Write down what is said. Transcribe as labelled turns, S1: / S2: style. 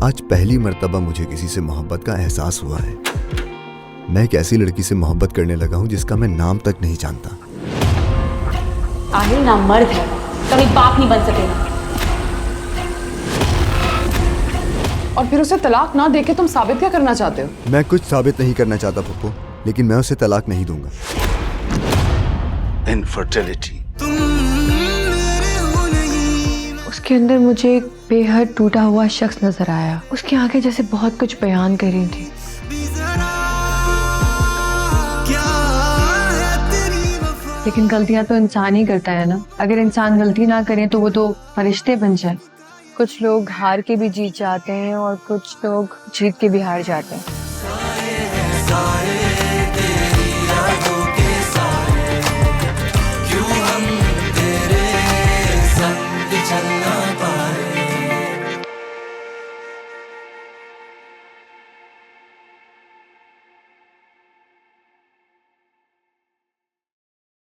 S1: आज पहली मर्तबा मुझे किसी से मोहब्बत का एहसास हुआ है। मैं एक ऐसी लड़की से मोहब्बत करने लगा हूँ जिसका मैं नाम तक नहीं जानता।
S2: आहिल ना मर्द है, कभी बाप नहीं बन सकेगा।
S3: और फिर उसे तलाक ना देके तुम साबित क्या करना चाहते हो?
S1: मैं कुछ साबित नहीं करना चाहता पप्पू, लेकिन मैं उसे तलाक नहीं दूंगा।
S4: इनफर्टिलिटी।
S5: उसके अंदर मुझे एक बेहद टूटा हुआ शख्स नजर आया। उसकी आंखें जैसे बहुत कुछ बयान कर रही थी। लेकिन गलतियां तो इंसान ही करता है ना। अगर इंसान गलती ना करे तो वो तो फरिश्ते बन जाए। कुछ लोग हार के भी जीत जाते हैं और कुछ लोग जीत के भी हार जाते हैं।